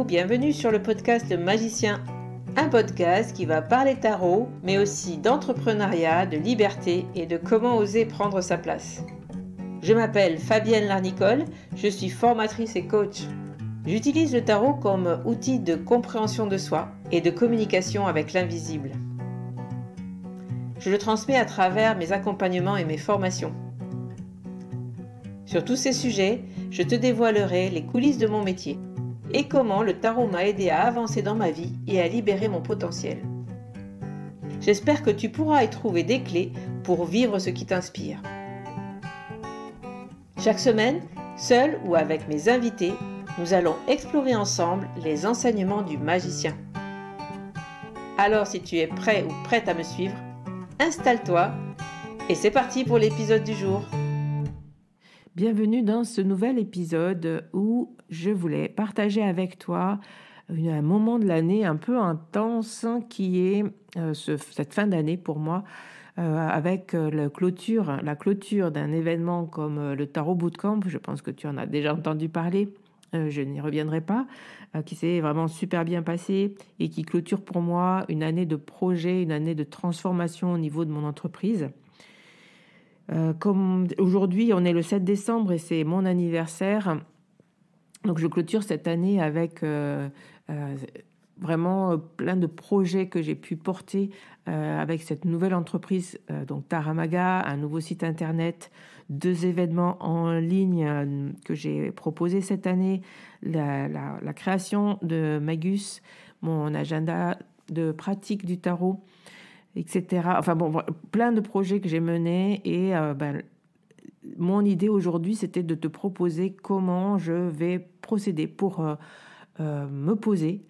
bienvenue sur le podcast Magicien, un podcast qui va parler tarot, mais aussi d'entrepreneuriat, de liberté et de comment oser prendre sa place. Je m'appelle Fabienne Larnicole, je suis formatrice et coach. J'utilise le tarot comme outil de compréhension de soi et de communication avec l'invisible. Je le transmets à travers mes accompagnements et mes formations. Sur tous ces sujets, je te dévoilerai les coulisses de mon métier et comment le tarot m'a aidé à avancer dans ma vie et à libérer mon potentiel. J'espère que tu pourras y trouver des clés pour vivre ce qui t'inspire. Chaque semaine, seul ou avec mes invités, nous allons explorer ensemble les enseignements du magicien. Alors si tu es prêt ou prête à me suivre, installe-toi et c'est parti pour l'épisode du jour. Bienvenue dans ce nouvel épisode où je voulais partager avec toi un moment de l'année un peu intense qui est cette fin d'année pour moi avec la clôture d'un événement comme le Tarot Bootcamp. Je pense que tu en as déjà entendu parler, je n'y reviendrai pas, qui s'est vraiment super bien passé et qui clôture pour moi une année de projet, une année de transformation au niveau de mon entreprise. Comme aujourd'hui, on est le 7 décembre et c'est mon anniversaire. Donc, je clôture cette année avec vraiment plein de projets que j'ai pu porter avec cette nouvelle entreprise, donc Taramaga, un nouveau site internet, 2 événements en ligne que j'ai proposés cette année, la création de Magus, mon agenda de pratique du tarot, etc. Enfin bon, plein de projets que j'ai menés et mon idée aujourd'hui, c'était de te proposer comment je vais procéder pour me poser,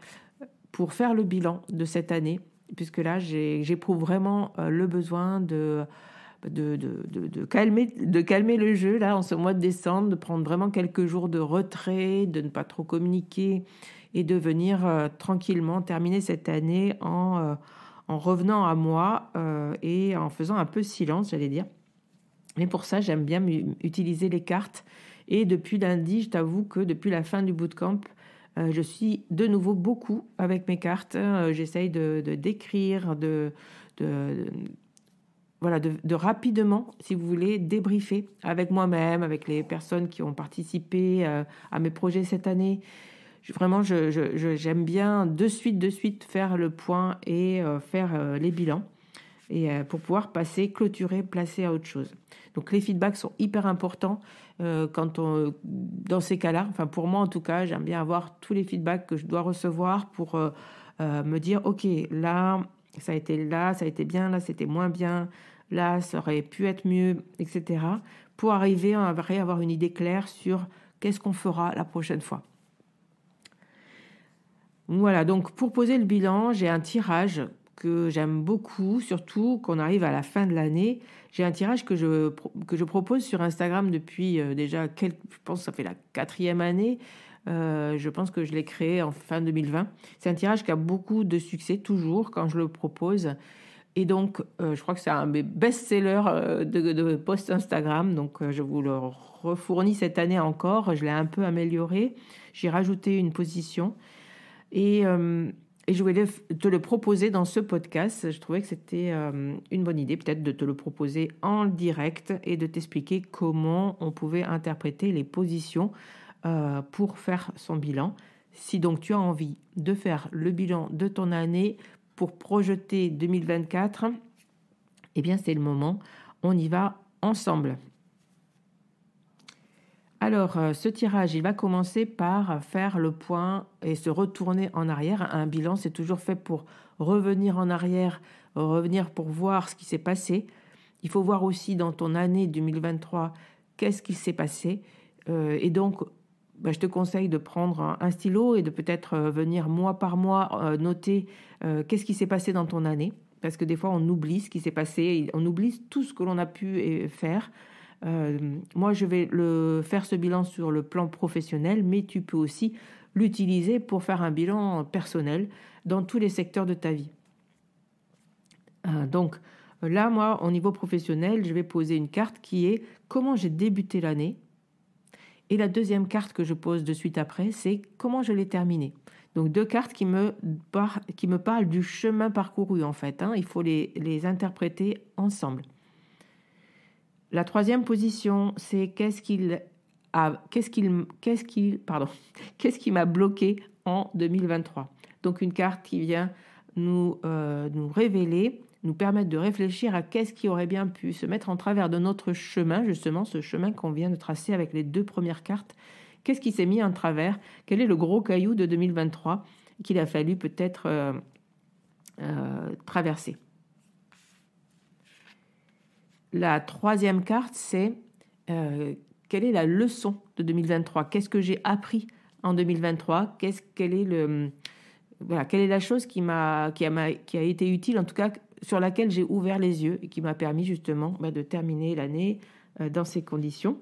pour faire le bilan de cette année, puisque là, j'éprouve vraiment le besoin de calmer le jeu là en ce mois de décembre, de prendre vraiment quelques jours de retrait, de ne pas trop communiquer et de venir tranquillement terminer cette année en revenant à moi et en faisant un peu silence, j'allais dire. Mais pour ça, j'aime bien utiliser les cartes. Et depuis lundi, je t'avoue que depuis la fin du bootcamp, je suis de nouveau beaucoup avec mes cartes. J'essaye d'écrire, de rapidement, si vous voulez, débriefer avec moi-même, avec les personnes qui ont participé à mes projets cette année. J'aime bien de suite faire le point et faire les bilans et pour pouvoir clôturer, placer à autre chose. Donc les feedbacks sont hyper importants dans ces cas-là. Enfin pour moi en tout cas, j'aime bien avoir tous les feedbacks que je dois recevoir pour me dire ok, là ça a été bien, là c'était moins bien, là ça aurait pu être mieux, etc. Pour arriver à avoir une idée claire sur qu'est-ce qu'on fera la prochaine fois. Voilà, donc pour poser le bilan, j'ai un tirage que j'aime beaucoup, surtout qu'on arrive à la fin de l'année. J'ai un tirage que je propose sur Instagram depuis déjà, je pense que ça fait la 4e année. Je pense que je l'ai créé en fin 2020. C'est un tirage qui a beaucoup de succès, toujours, quand je le propose. Et donc, je crois que c'est un des best-sellers de post Instagram. Donc, je vous le refournis cette année encore. Je l'ai un peu amélioré. J'ai rajouté une position. Et je voulais te le proposer dans ce podcast. Je trouvais que c'était une bonne idée, peut-être de te le proposer en direct et de t'expliquer comment on pouvait interpréter les positions pour faire son bilan. Si donc tu as envie de faire le bilan de ton année pour projeter 2024, eh bien c'est le moment. On y va ensemble. Alors, ce tirage, il va commencer par faire le point et se retourner en arrière. Un bilan, c'est toujours fait pour revenir en arrière, revenir pour voir ce qui s'est passé. Il faut voir aussi dans ton année 2023, qu'est-ce qui s'est passé. Et donc, je te conseille de prendre un stylo et de peut-être venir mois par mois noter qu'est-ce qui s'est passé dans ton année. Parce que des fois, on oublie ce qui s'est passé, on oublie tout ce que l'on a pu faire. Moi, je vais faire ce bilan sur le plan professionnel, mais tu peux aussi l'utiliser pour faire un bilan personnel dans tous les secteurs de ta vie. Donc là, moi, au niveau professionnel, je vais poser une carte qui est comment j'ai débuté l'année Et la deuxième carte que je pose de suite après, c'est comment je l'ai terminé. Donc 2 cartes qui me parlent du chemin parcouru en fait. Il faut les interpréter ensemble. La troisième position, c'est qu'est-ce qui m'a bloqué en 2023. Donc une carte qui vient nous révéler, nous permettre de réfléchir à qu'est-ce qui aurait bien pu se mettre en travers de notre chemin, justement ce chemin qu'on vient de tracer avec les 2 premières cartes. Qu'est-ce qui s'est mis en travers? Quel est le gros caillou de 2023 qu'il a fallu peut-être traverser? La troisième carte, c'est quelle est la leçon de 2023? Qu'est-ce que j'ai appris en 2023? Quelle est la chose qui a été utile, en tout cas sur laquelle j'ai ouvert les yeux et qui m'a permis justement de terminer l'année dans ces conditions.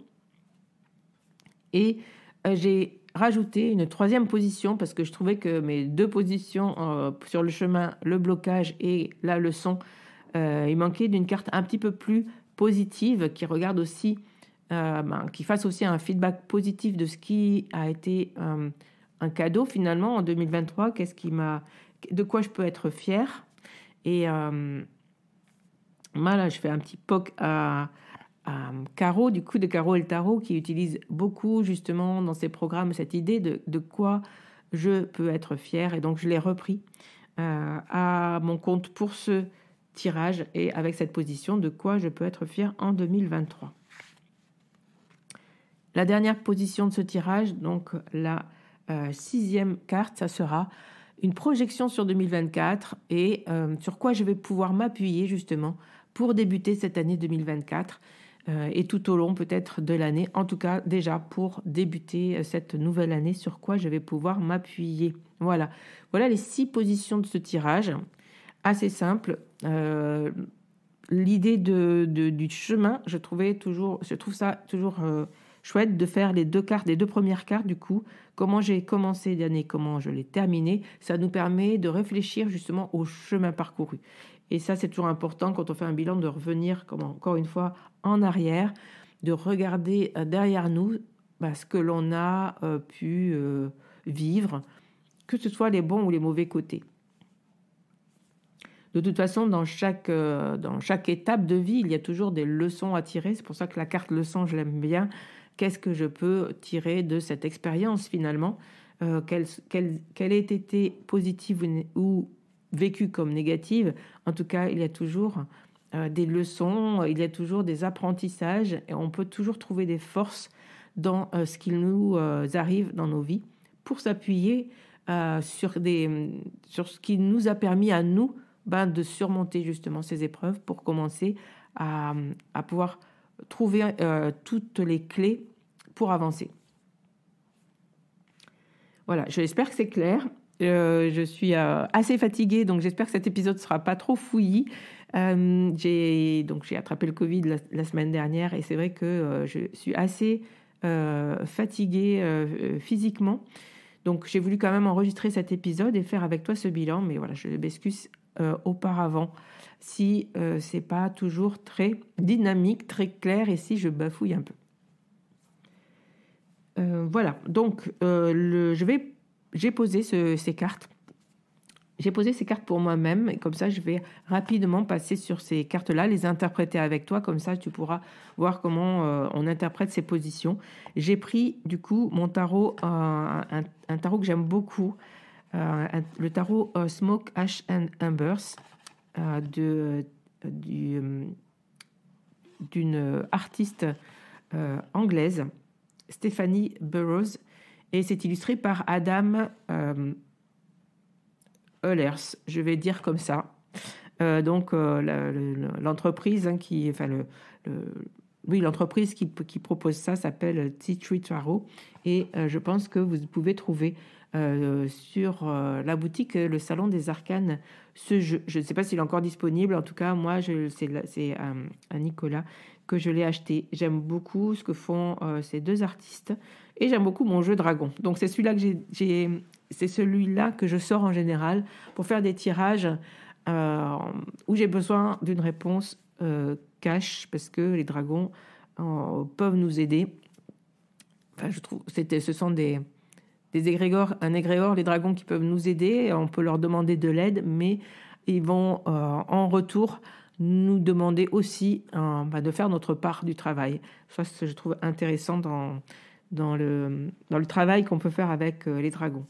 Et j'ai rajouté une troisième position parce que je trouvais que mes 2 positions sur le chemin, le blocage et la leçon, il manquait d'une carte un petit peu plus positive qui regarde aussi, qui fasse aussi un feedback positif de ce qui a été un cadeau finalement en 2023. De quoi je peux être fière? Et là, je fais un petit poke à Caro, du coup, de Caro et le Tarot, qui utilise beaucoup justement dans ses programmes cette idée de quoi je peux être fière. Et donc, je l'ai repris à mon compte pour ce tirage et avec cette position de quoi je peux être fière en 2023. La dernière position de ce tirage, donc la 6e carte, ça sera une projection sur 2024 et sur quoi je vais pouvoir m'appuyer justement pour débuter cette année 2024 et tout au long peut-être de l'année, en tout cas déjà pour débuter cette nouvelle année, sur quoi je vais pouvoir m'appuyer. Voilà les 6 positions de ce tirage, assez simple. L'idée du chemin, je trouve ça toujours chouette de faire les 2 cartes, les 2 premières cartes du coup, comment j'ai commencé l'année, comment je l'ai terminée. Ça nous permet de réfléchir justement au chemin parcouru. Et ça, c'est toujours important quand on fait un bilan de revenir, encore une fois, en arrière, de regarder derrière nous ce que l'on a pu vivre, que ce soit les bons ou les mauvais côtés. De toute façon, dans chaque étape de vie, il y a toujours des leçons à tirer. C'est pour ça que la carte leçon, je l'aime bien. Qu'est-ce que je peux tirer de cette expérience finalement, qu'elle ait été positive ou vécue comme négative? En tout cas, il y a toujours des leçons, il y a toujours des apprentissages et on peut toujours trouver des forces dans ce qui nous arrive dans nos vies pour s'appuyer sur ce qui nous a permis à nous de surmonter justement ces épreuves pour commencer à pouvoir trouver toutes les clés pour avancer. Voilà, j'espère que c'est clair. Je suis assez fatiguée, donc j'espère que cet épisode ne sera pas trop fouillis. J'ai attrapé le Covid la semaine dernière et c'est vrai que je suis assez fatiguée physiquement. Donc j'ai voulu quand même enregistrer cet épisode et faire avec toi ce bilan, mais voilà, je m'excuse auparavant si c'est pas toujours très dynamique, très clair et si je bafouille un peu. Voilà, donc j'ai posé ces cartes. J'ai posé ces cartes pour moi-même et comme ça, je vais rapidement passer sur ces cartes-là, les interpréter avec toi. Comme ça, tu pourras voir comment on interprète ces positions. J'ai pris du coup mon tarot, un tarot que j'aime beaucoup, le tarot Smoke, Ash and Embers d'une artiste anglaise, Stephanie Burrows, et c'est illustré par Adam Ehlers, je vais dire comme ça. L'entreprise l'entreprise qui propose ça s'appelle Tea Tree Tarot et je pense que vous pouvez trouver sur la boutique Le Salon des Arcanes ce jeu. Je ne sais pas s'il est encore disponible, en tout cas moi c'est à Nicolas que je l'ai acheté. J'aime beaucoup ce que font ces 2 artistes et j'aime beaucoup mon jeu dragon. Donc c'est celui-là que je sors en général pour faire des tirages où j'ai besoin d'une réponse cash parce que les dragons peuvent nous aider enfin, je trouve, ce sont des égrégores, un égrégore, les dragons qui peuvent nous aider. On peut leur demander de l'aide, mais ils vont en retour nous demander aussi de faire notre part du travail. Ça, je trouve intéressant dans le travail qu'on peut faire avec les dragons.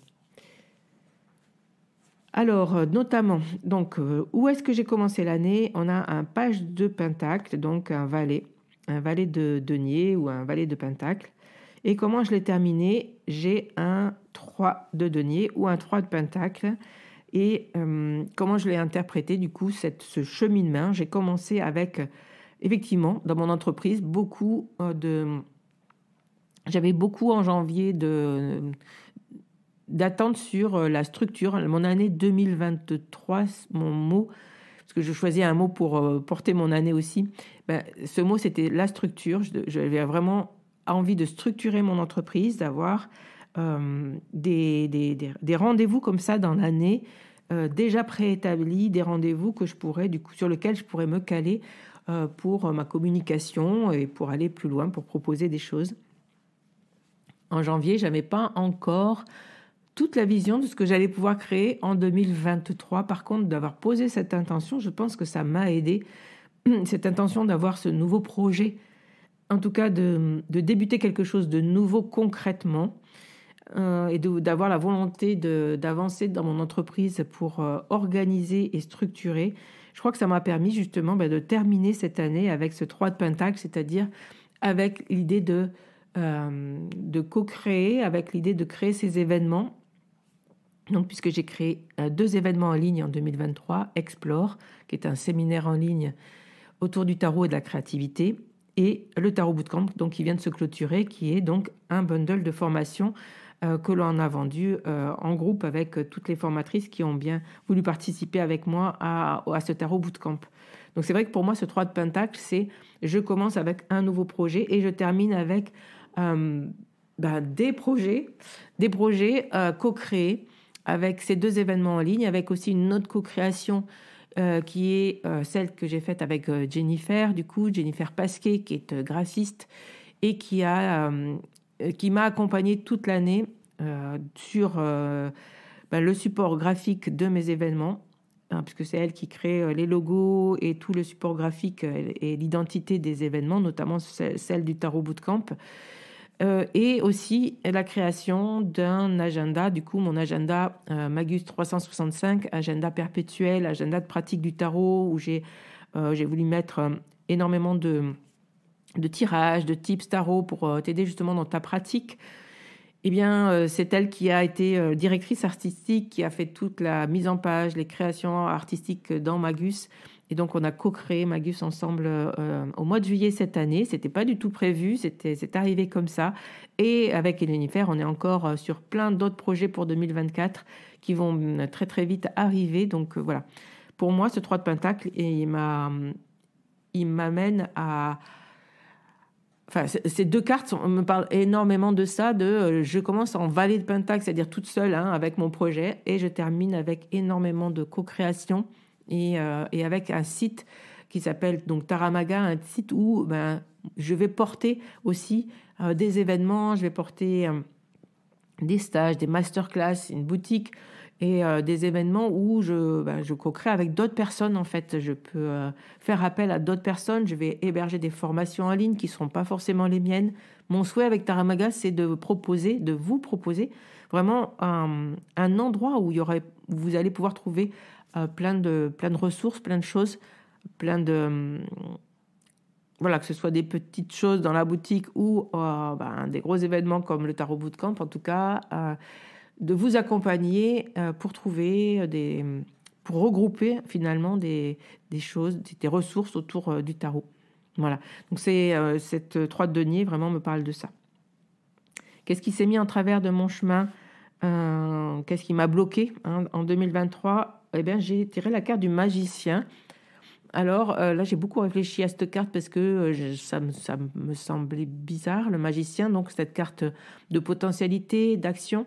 Alors, notamment, donc, où est-ce que j'ai commencé l'année? On a un page de pentacle, donc un valet de denier ou un valet de pentacle. Et comment je l'ai terminé? J'ai un 3 de denier ou un 3 de pentacle. Et comment je l'ai interprété, du coup, ce cheminement? J'ai commencé avec, effectivement, dans mon entreprise, j'avais beaucoup en janvier d'attentes sur la structure. Mon année 2023, mon mot, parce que je choisis un mot pour porter mon année aussi, ce mot, c'était la structure. J'avais vraiment envie de structurer mon entreprise, d'avoir des rendez-vous comme ça dans l'année, déjà préétablis, des rendez-vous sur lesquels je pourrais me caler pour ma communication et pour aller plus loin, pour proposer des choses. En janvier, je n'avais pas encore toute la vision de ce que j'allais pouvoir créer en 2023. Par contre, d'avoir posé cette intention, je pense que ça m'a aidé, cette intention d'avoir ce nouveau projet, en tout cas de débuter quelque chose de nouveau concrètement, et d'avoir la volonté d'avancer dans mon entreprise pour organiser et structurer. Je crois que ça m'a permis justement de terminer cette année avec ce 3 de pentacle, c'est-à-dire avec l'idée de co-créer, avec l'idée de créer ces événements. Donc, puisque j'ai créé 2 événements en ligne en 2023, Explore, qui est un séminaire en ligne autour du tarot et de la créativité, et le Tarot Bootcamp, donc qui vient de se clôturer, qui est donc un bundle de formation que l'on a vendu en groupe avec toutes les formatrices qui ont bien voulu participer avec moi à ce Tarot Bootcamp. Donc c'est vrai que pour moi, ce 3 de pentacle, je commence avec un nouveau projet et je termine avec des projets co-créés avec ces 2 événements en ligne, avec aussi une autre co-création qui est celle que j'ai faite avec Jennifer Pasquet, qui est graphiste et qui m'a accompagnée toute l'année sur le support graphique de mes événements, puisque c'est elle qui crée les logos et tout le support graphique et l'identité des événements, notamment celle du Tarot Bootcamp. Et aussi la création d'un agenda, du coup mon agenda Magus 365, agenda perpétuel, agenda de pratique du tarot, où j'ai voulu mettre énormément de tirages, de tips tarot pour t'aider justement dans ta pratique. Eh bien, c'est elle qui a été directrice artistique, qui a fait toute la mise en page, les créations artistiques dans Magus. Et donc, on a co-créé Magus ensemble au mois de juillet cette année. C'était pas du tout prévu, c'est arrivé comme ça. Et avec Jennifer, on est encore sur plein d'autres projets pour 2024 qui vont très très vite arriver. Donc voilà. Pour moi, ce 3 de pentacle, il m'amène à... Enfin, ces 2 cartes me parlent énormément de ça, je commence en valet de pentacle, c'est-à-dire toute seule avec mon projet, et je termine avec énormément de co-création et avec un site qui s'appelle donc Taramaga, un site où je vais porter aussi des événements, je vais porter des stages, des masterclass, une boutique et des événements où je co-crée avec d'autres personnes. En fait, je peux faire appel à d'autres personnes. Je vais héberger des formations en ligne qui ne seront pas forcément les miennes. Mon souhait avec Taramaga, c'est de vous proposer vraiment un endroit où vous allez pouvoir trouver plein de ressources, plein de choses, voilà, que ce soit des petites choses dans la boutique ou des gros événements comme le Tarot Bootcamp, en tout cas, de vous accompagner pour trouver pour regrouper finalement des choses, des ressources autour du tarot. Voilà. Donc cette 3 de denier vraiment me parle de ça. Qu'est-ce qui s'est mis en travers de mon chemin? Qu'est-ce qui m'a bloqué en 2023? Eh bien, j'ai tiré la carte du magicien. Alors là, j'ai beaucoup réfléchi à cette carte parce que ça me semblait bizarre, le magicien. Donc cette carte de potentialité, d'action,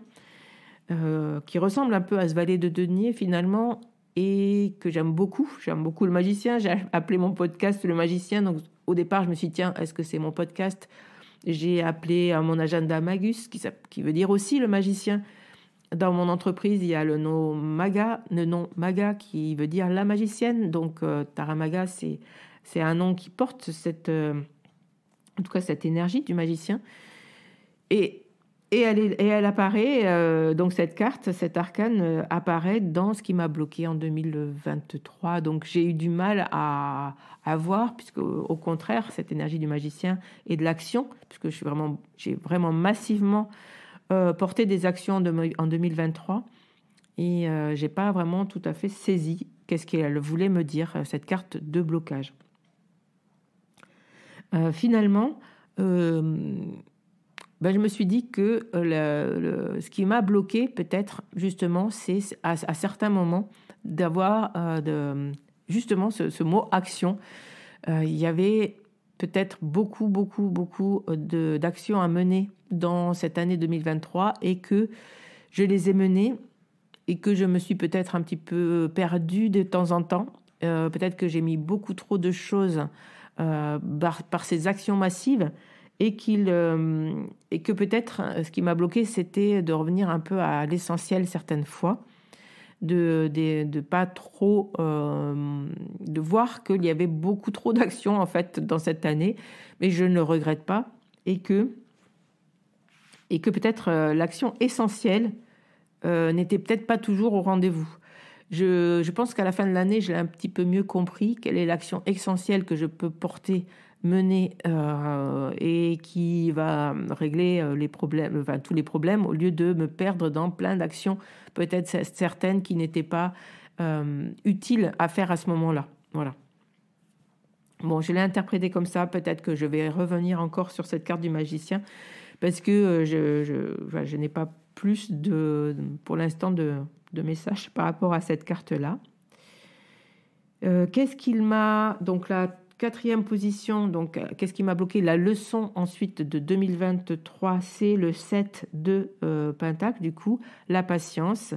qui ressemble un peu à ce valet de denier finalement, et que j'aime beaucoup. J'aime beaucoup le magicien. J'ai appelé mon podcast Le Magicien. Donc au départ, je me suis dit, tiens, est-ce que c'est mon podcast J'ai appelé mon agenda Magus, qui veut dire aussi le magicien. Dans mon entreprise, il y a le nom Maga qui veut dire la magicienne. Donc, Taramaga, c'est un nom qui porte en tout cas cette énergie du magicien. Et elle apparaît, donc cette carte, cet arcane apparaît dans ce qui m'a bloqué en 2023. Donc j'ai eu du mal à voir, puisque au contraire, cette énergie du magicien et de l'action, puisque j'ai vraiment massivement porté des actions en 2023, et j'ai pas vraiment tout à fait saisi qu'est-ce qu'elle voulait me dire, cette carte de blocage. Finalement, je me suis dit que ce qui m'a bloqué, peut-être, justement, c'est à certains moments d'avoir justement ce mot action. Il y avait peut-être beaucoup d'actions à mener dans cette année 2023 et que je les ai menées et que je me suis peut-être un petit peu perdue de temps en temps. Peut-être que j'ai mis beaucoup trop de choses par ces actions massives et que peut-être ce qui m'a bloqué, c'était de revenir un peu à l'essentiel certaines fois, de pas trop de voir qu'il y avait beaucoup trop d'actions en fait dans cette année, mais je ne le regrette pas, et que peut-être l'action essentielle n'était peut-être pas toujours au rendez-vous. Je pense qu'à la fin de l'année, je l'ai un petit peu mieux compris, quelle est l'action essentielle que je peux mener et qui va régler les problèmes, enfin, tous les problèmes, au lieu de me perdre dans plein d'actions, peut-être certaines qui n'étaient pas utiles à faire à ce moment-là. Voilà. Bon, je l'ai interprété comme ça. Peut-être que je vais revenir encore sur cette carte du magicien, parce que je n'ai pas plus pour l'instant de messages par rapport à cette carte-là. Qu'est-ce qu'il m'a... Donc la quatrième position, donc qu'est-ce qui m'a bloqué? La leçon ensuite de 2023, c'est le 7 de Pentacle, du coup, la patience.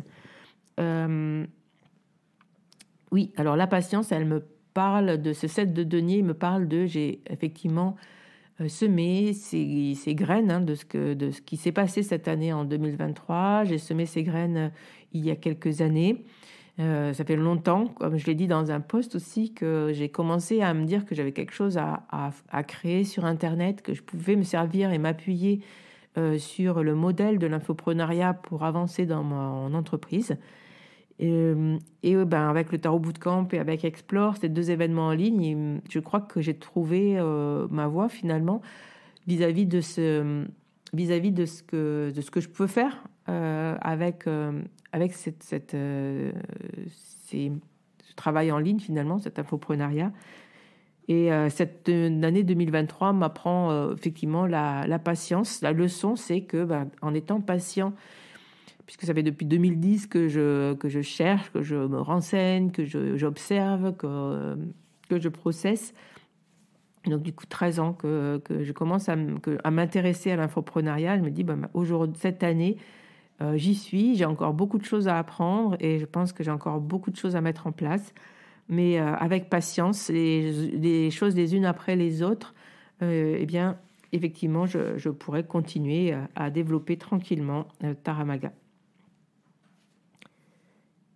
Oui, alors la patience, elle me parle de ce 7 de denier, me parle j'ai effectivement semé ces graines de ce qui s'est passé cette année en 2023. J'ai semé ces graines il y a quelques années. Ça fait longtemps, comme je l'ai dit dans un post aussi, que j'ai commencé à me dire que j'avais quelque chose à créer sur Internet, que je pouvais me servir et m'appuyer sur le modèle de l'infoprenariat pour avancer dans mon entreprise. Avec le Tarot Bootcamp et avec Explore, ces 2 événements en ligne, je crois que j'ai trouvé ma voie finalement vis-à-vis de ce que je peux faire avec ce travail en ligne finalement, cet infoprenariat. Et cette année 2023 m'apprend effectivement la patience. La leçon, c'est que en étant patient, puisque ça fait depuis 2010 que je cherche, que je me renseigne, que j'observe, que je processe. Donc du coup 13 ans que je commence à m'intéresser à l'infoprenariat. Je me dis aujourd'hui, cette année, j'y suis, j'ai encore beaucoup de choses à apprendre et je pense que j'ai encore beaucoup de choses à mettre en place. Mais avec patience, les choses les unes après les autres, effectivement, je pourrais continuer à développer tranquillement Taramaga.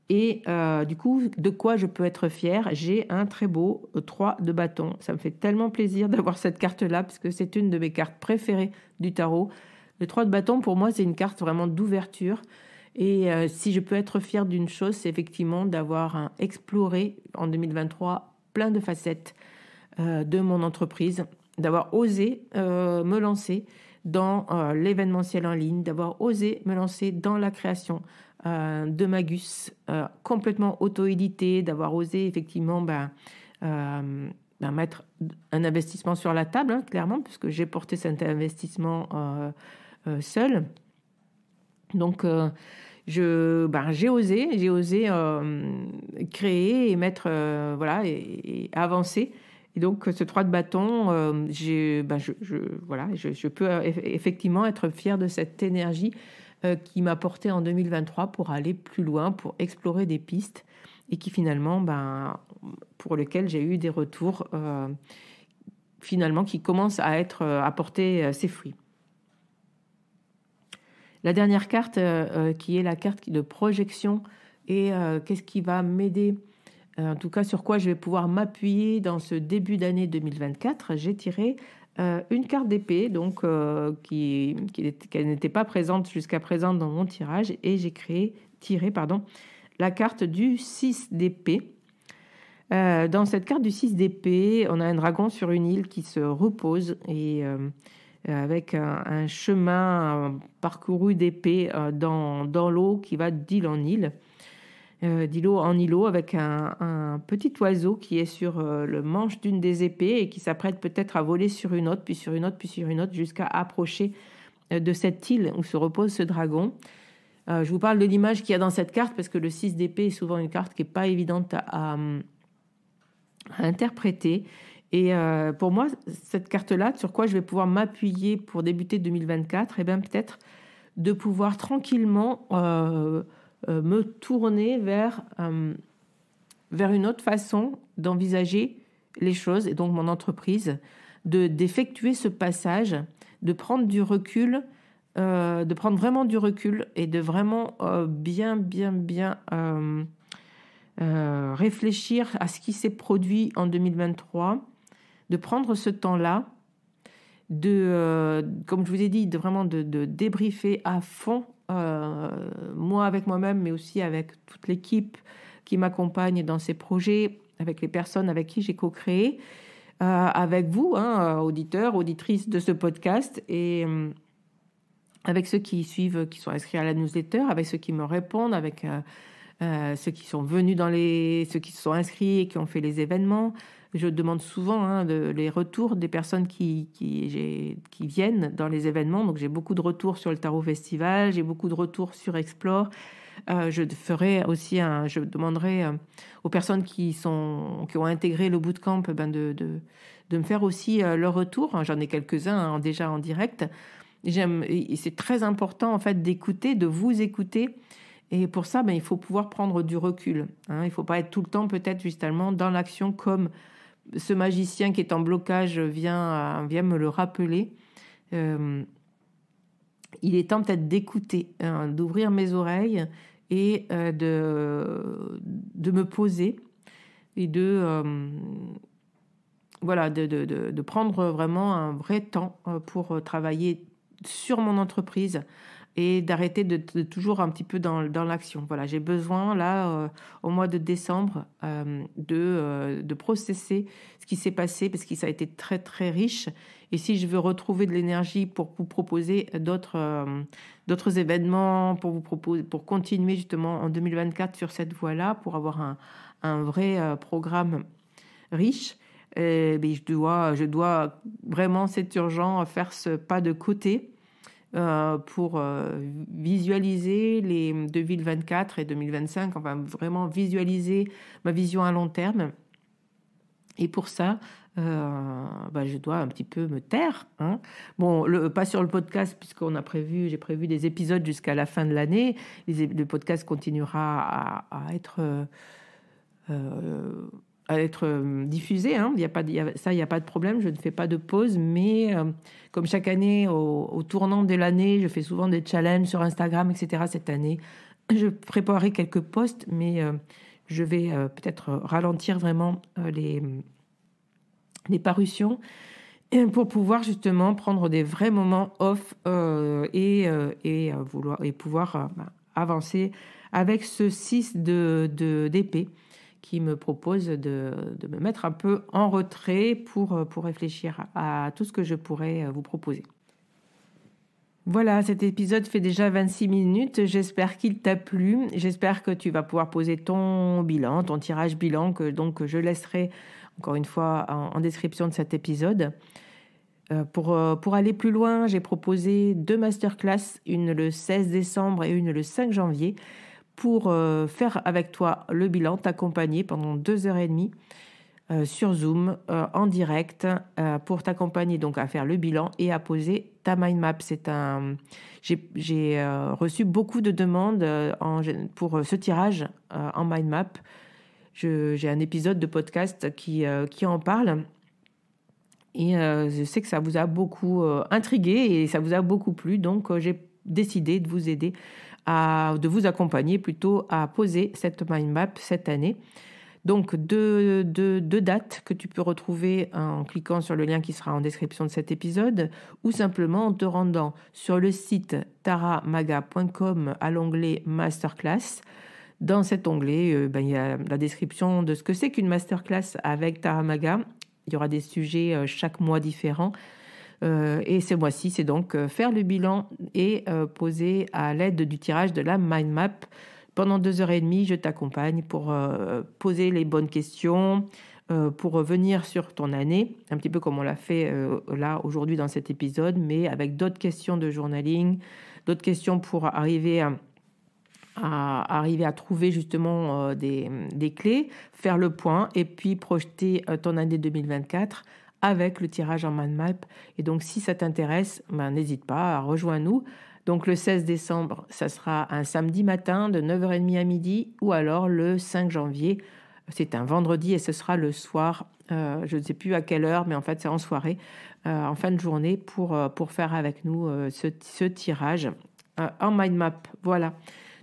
Et du coup, de quoi je peux être fière? J'ai un très beau 3 de bâton. Ça me fait tellement plaisir d'avoir cette carte-là, parce que c'est une de mes cartes préférées du tarot. Le 3 de bâton, pour moi, c'est une carte vraiment d'ouverture. Et si je peux être fière d'une chose, c'est effectivement d'avoir exploré en 2023 plein de facettes de mon entreprise, d'avoir osé me lancer dans l'événementiel en ligne, d'avoir osé me lancer dans la création de Magus, complètement auto-édité, d'avoir osé effectivement mettre un investissement sur la table, clairement, puisque j'ai porté cet investissement seul. Donc, j'ai osé créer et mettre, et avancer. Et donc, ce 3 de bâton, je peux effectivement être fière de cette énergie qui m'a porté en 2023 pour aller plus loin, pour explorer des pistes et qui finalement, pour lesquelles j'ai eu des retours finalement qui commence à porter ses fruits. La dernière carte qui est la carte de projection et qu'est-ce qui va m'aider, en tout cas sur quoi je vais pouvoir m'appuyer dans ce début d'année 2024. J'ai tiré une carte d'épée donc qui n'était pas présente jusqu'à présent dans mon tirage et j'ai tiré la carte du 6 d'épée. Dans cette carte du 6 d'épée, on a un dragon sur une île qui se repose et avec un chemin parcouru d'épée dans l'eau qui va d'île en île, d'îlot en îlot, avec un petit oiseau qui est sur le manche d'une des épées et qui s'apprête peut-être à voler sur une autre, puis sur une autre, puis sur une autre, jusqu'à approcher de cette île où se repose ce dragon. Je vous parle de l'image qu'il y a dans cette carte parce que le 6 d'épée est souvent une carte qui n'est pas évidente à interpréter. Et pour moi, cette carte-là, sur quoi je vais pouvoir m'appuyer pour débuter 2024, bien peut-être de pouvoir tranquillement me tourner vers une autre façon d'envisager les choses et donc mon entreprise, d'effectuer ce passage, de prendre du recul, de prendre vraiment du recul et de vraiment bien réfléchir à ce qui s'est produit en 2023, de prendre ce temps-là, comme je vous ai dit, de débriefer à fond, moi avec moi-même, mais aussi avec toute l'équipe qui m'accompagne dans ces projets, avec les personnes avec qui j'ai co-créé, avec vous, auditeurs, auditrices de ce podcast, et avec ceux qui suivent, qui sont inscrits à la newsletter, avec ceux qui me répondent, avec ceux qui sont venus ceux qui se sont inscrits et qui ont fait les événements. Je demande souvent les retours des personnes qui viennent dans les événements. Donc, j'ai beaucoup de retours sur le Tarot Festival, j'ai beaucoup de retours sur Explore. Je demanderai aux personnes qui ont intégré le bootcamp de me faire aussi leur retour. J'en ai quelques-uns déjà en direct. Et c'est très important en fait d'écouter, de vous écouter. Et pour ça, il faut pouvoir prendre du recul. Il ne faut pas être tout le temps peut-être justement dans l'action comme ce magicien qui est en blocage vient me le rappeler. Il est temps peut-être d'écouter, d'ouvrir mes oreilles et de me poser et de prendre vraiment un vrai temps pour travailler sur mon entreprise et d'arrêter de toujours un petit peu dans l'action. Voilà, j'ai besoin, là, au mois de décembre, de processer ce qui s'est passé, parce que ça a été très, très riche. Et si je veux retrouver de l'énergie pour vous proposer d'autres événements, pour continuer justement en 2024 sur cette voie-là, pour avoir un vrai programme riche, je dois vraiment, c'est urgent, faire ce pas de côté, pour visualiser les 2024 et 2025, enfin vraiment visualiser ma vision à long terme. Et pour ça, je dois un petit peu me taire. Bon, pas sur le podcast, puisqu'on j'ai prévu des épisodes jusqu'à la fin de l'année. Le podcast continuera à être diffusé, il n'y a pas de problème, je ne fais pas de pause, mais comme chaque année, au tournant de l'année, je fais souvent des challenges sur Instagram, etc. Cette année, je préparerai quelques posts, mais je vais peut-être ralentir vraiment les parutions pour pouvoir justement prendre des vrais moments off et pouvoir avancer avec ce 6 d'épée qui me propose de me mettre un peu en retrait pour réfléchir à tout ce que je pourrais vous proposer. Voilà, cet épisode fait déjà 26 minutes. J'espère qu'il t'a plu. J'espère que tu vas pouvoir poser ton bilan, ton tirage bilan, que je laisserai encore une fois en description de cet épisode. Pour aller plus loin, j'ai proposé 2 masterclass, une le 16 décembre et une le 5 janvier, pour faire avec toi le bilan, t'accompagner pendant 2h30 sur Zoom, en direct, pour t'accompagner donc à faire le bilan et à poser ta mind map. J'ai reçu beaucoup de demandes pour ce tirage en mind map. J'ai un épisode de podcast qui en parle. Et je sais que ça vous a beaucoup intrigué et ça vous a beaucoup plu. Donc, j'ai décidé de vous aider, de vous accompagner plutôt à poser cette mind map cette année. Donc, deux dates que tu peux retrouver en cliquant sur le lien qui sera en description de cet épisode ou simplement en te rendant sur le site taramaga.com à l'onglet Masterclass. Dans cet onglet, il y a la description de ce que c'est qu'une masterclass avec Taramaga. Il y aura des sujets chaque mois différents. Et ce mois-ci, c'est donc faire le bilan et poser à l'aide du tirage de la mind map. Pendant 2h30, je t'accompagne pour poser les bonnes questions, pour revenir sur ton année, un petit peu comme on l'a fait là aujourd'hui dans cet épisode, mais avec d'autres questions de journaling, d'autres questions pour arriver à trouver justement des clés, faire le point et puis projeter ton année 2024 avec le tirage en mind map. Et donc, si ça t'intéresse, n'hésite pas à rejoindre-nous. Donc, le 16 décembre, ça sera un samedi matin de 9h30 à midi ou alors le 5 janvier, c'est un vendredi et ce sera le soir, je ne sais plus à quelle heure, mais en fait, c'est en soirée, en fin de journée pour faire avec nous ce tirage en mind map. Voilà.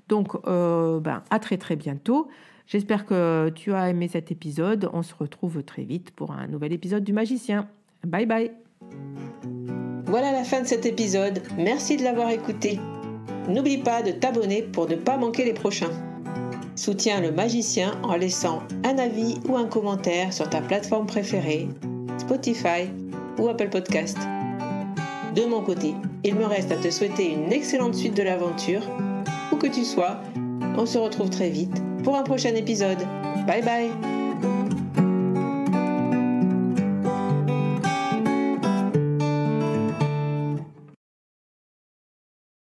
Donc, à très très bientôt. J'espère que tu as aimé cet épisode. On se retrouve très vite pour un nouvel épisode du Magicien. Bye bye. Voilà la fin de cet épisode. Merci de l'avoir écouté. N'oublie pas de t'abonner pour ne pas manquer les prochains. Soutiens le Magicien en laissant un avis ou un commentaire sur ta plateforme préférée, Spotify ou Apple Podcast. De mon côté, il me reste à te souhaiter une excellente suite de l'aventure. Où que tu sois, on se retrouve très vite pour un prochain épisode. Bye bye!